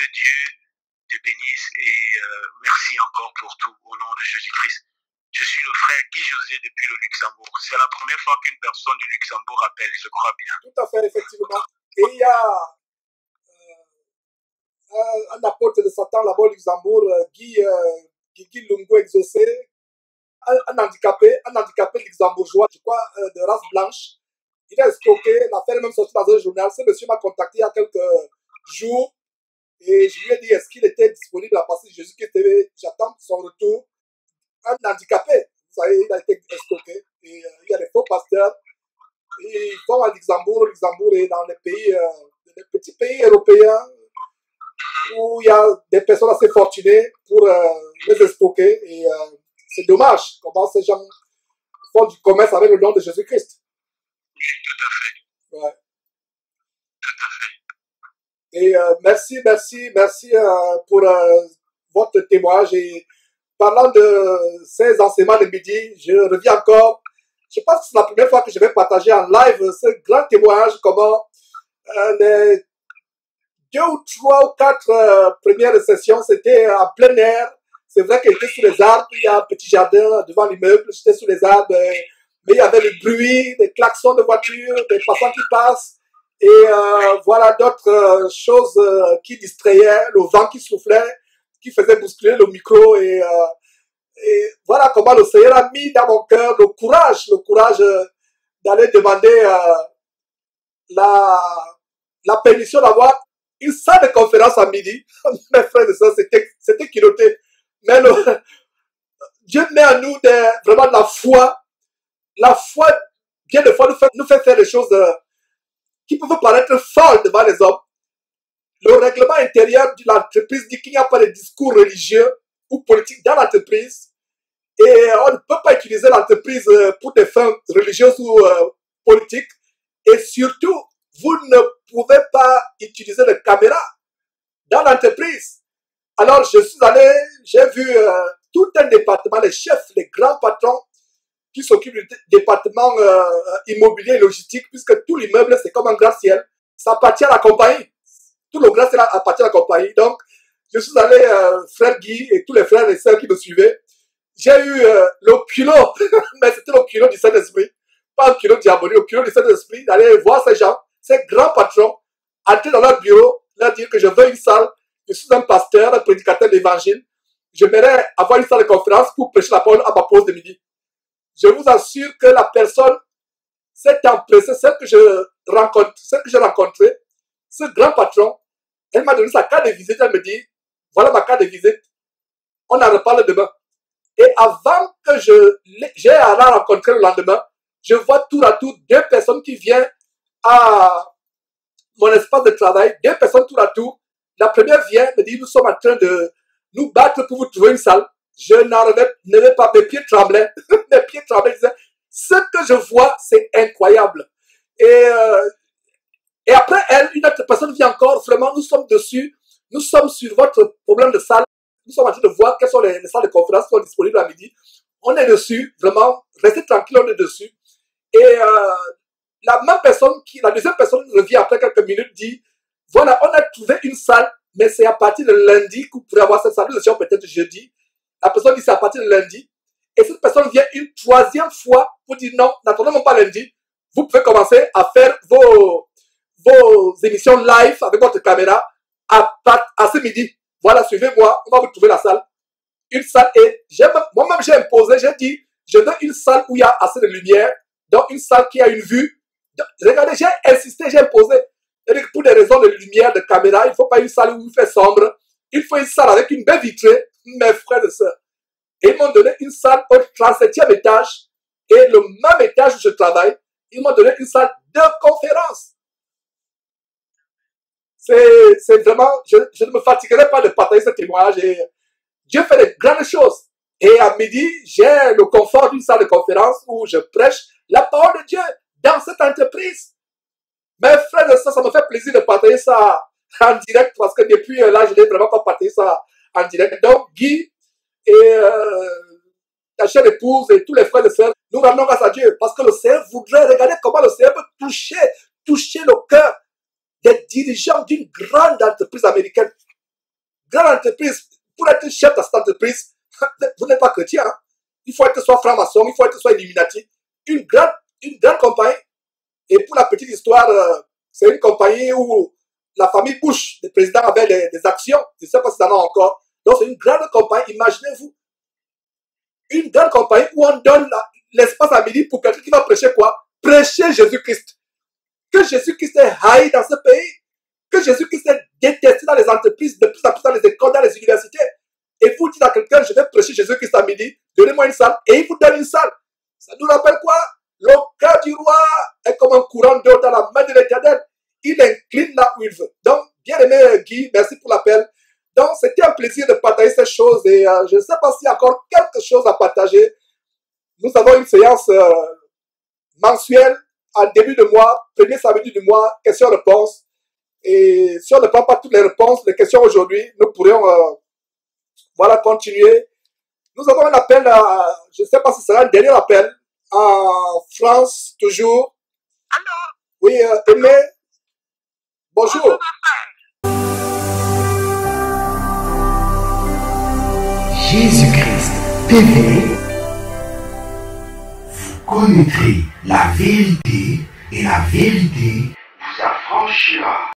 Que Dieu te bénisse et merci encore pour tout au nom de Jésus-Christ. Je suis le frère Guy José depuis le Luxembourg. C'est la première fois qu'une personne du Luxembourg appelle, je crois bien. Tout à fait, effectivement. Et il y a un apôtre de Satan là-bas au Luxembourg, Guy Lungo Exaucé, un handicapé luxembourgeois, je crois, de race blanche. Il a escroqué, l'affaire est même sortie dans un journal. Ce monsieur m'a contacté il y a quelques jours et je lui ai dit est-ce qu'il était disponible à passer Jésus-Christ TV. J'attends son retour. Un handicapé, vous savez, il a été escroqué. Et il y a des faux pasteurs. Et ils vont à Luxembourg. Luxembourg est dans les pays, les petits pays européens où il y a des personnes assez fortunées pour les escroquer. Et c'est dommage comment ces gens font du commerce avec le nom de Jésus-Christ. Oui, tout à fait. Ouais. Tout à fait. Et merci pour votre témoignage. Et parlant de ces enseignements de midi, je reviens encore. Je pense que c'est la première fois que je vais partager en live ce grand témoignage, comment les 2 ou 3 ou 4 premières sessions, c'était en plein air. C'est vrai que j'étais sous les arbres, il y a un petit jardin devant l'immeuble, j'étais sous les arbres, mais il y avait le bruit, des klaxons de voitures, des passants qui passent, et voilà d'autres choses qui distrayaient, le vent qui soufflait, qui faisait bousculer le micro, et voilà comment le Seigneur a mis dans mon cœur le courage d'aller demander la permission d'avoir une salle de conférence à midi. Mes frères et sœurs, c'était culotté. Mais Dieu met en nous vraiment de la foi. La foi, bien des fois, nous fait faire des choses qui peuvent paraître folles devant les hommes. Le règlement intérieur de l'entreprise dit qu'il n'y a pas de discours religieux ou politique dans l'entreprise. Et on ne peut pas utiliser l'entreprise pour des fins religieuses ou politiques. Et surtout, vous ne pouvez pas utiliser de caméra dans l'entreprise. Alors, je suis allé, j'ai vu tout un département, les chefs, les grands patrons qui s'occupent du département immobilier et logistique, puisque tout l'immeuble, c'est comme un gratte-ciel. Ça appartient à la compagnie. Tout le gratte-ciel appartient à la compagnie. Donc, je suis allé, frère Guy et tous les frères et sœurs qui me suivaient. J'ai eu le culot, mais c'était le culot du Saint-Esprit. Pas un culot diabolique, le culot du Saint-Esprit, d'aller voir ces gens, ces grands patrons, entrer dans leur bureau, leur dire que je veux une salle, je suis un pasteur, un prédicateur d'évangile, j'aimerais avoir une salle de conférence pour prêcher la parole à ma pause de midi. Je vous assure que la personne s'est empressée, celle que j'ai rencontrée, ce grand patron, elle m'a donné sa carte de visite, elle me dit, voilà ma carte de visite, on en reparle demain. Et avant que j'ai à la rencontrer le lendemain, je vois tour à tour 2 personnes qui viennent à mon espace de travail, 2 personnes tour à tour. La première vient me dit, nous sommes en train de nous battre pour vous trouver une salle. Je n'arrivais pas, mes pieds tremblaient. Mes pieds tremblaient. Je disais, ce que je vois, c'est incroyable. Et après elle, une autre personne vient encore, vraiment, nous sommes dessus. Nous sommes sur votre problème de salle. Nous sommes en train de voir quelles sont les salles de conférence qui sont disponibles à midi. On est dessus, vraiment, restez tranquille, on est dessus. Et la deuxième personne revient après quelques minutes, dit, voilà, on a trouvé une salle, mais c'est à partir de lundi que vous pourrez avoir cette salle. Nous étions peut-être jeudi. La personne dit, c'est à partir de lundi. Et cette personne vient une 3e fois pour dire, non, n'attendez même pas lundi. Vous pouvez commencer à faire vos émissions live avec votre caméra à ce midi. Voilà, suivez-moi, on va vous trouver la salle. Une salle, et moi-même j'ai imposé, j'ai dit, je veux une salle où il y a assez de lumière, donc une salle qui a une vue. Donc, regardez, j'ai insisté, j'ai imposé. Pour des raisons de lumière, de caméra, il ne faut pas une salle où il fait sombre. Il faut une salle avec une belle vitrée, mes frères et sœurs. Et ils m'ont donné une salle au 37e étage, et le même étage où je travaille, ils m'ont donné une salle de conférence. C'est vraiment, je ne me fatiguerai pas de partager ce témoignage. Et Dieu fait de grandes choses. Et à midi, j'ai le confort d'une salle de conférence où je prêche la parole de Dieu dans cette entreprise. Mes frères et sœurs, ça me fait plaisir de partager ça en direct parce que depuis là, je n'ai vraiment pas partagé ça en direct. Donc, Guy et ta chère épouse et tous les frères et sœurs, nous rendons grâce à Dieu parce que le Seigneur voudrait regarder comment le Seigneur peut toucher le cœur des dirigeants d'une grande entreprise américaine. grande entreprise, pour être chef de cette entreprise, vous n'êtes pas chrétien. Hein? Il faut être soit franc-maçon, il faut être soit Illuminati. Une grande compagnie. Et pour la petite histoire, c'est une compagnie où la famille Bush, le président, avait des actions. Je ne sais pas si ça en a encore. Donc c'est une grande compagnie. Imaginez-vous. Une grande compagnie où on donne l'espace à midi pour quelqu'un qui va prêcher quoi? Prêcher Jésus-Christ. Que Jésus-Christ est haï dans ce pays. Que Jésus-Christ est détesté dans les entreprises, de plus en plus dans les écoles, dans les universités. Et vous dites à quelqu'un, je vais prêcher Jésus-Christ à midi, donnez-moi une salle, et il vous donne une salle. Ça nous rappelle quoi? Le cœur du roi est comme un courant d'eau dans la main de l'Éternel. Il incline là où il veut. Donc, bien aimé Guy, merci pour l'appel. Donc, c'était un plaisir de partager ces choses et je ne sais pas s'il y a encore quelque chose à partager. Nous avons une séance mensuelle en début de mois, premier samedi du mois, questions-réponses. Et si on ne prend pas toutes les réponses, les questions aujourd'hui, nous pourrions voilà, continuer. Nous avons un appel, je ne sais pas si ce sera un dernier appel, en France, toujours. Allô? Oui, Aimé. Bonjour. Jésus-Christ TV, vous connaîtrez la vérité et la vérité vous affranchira.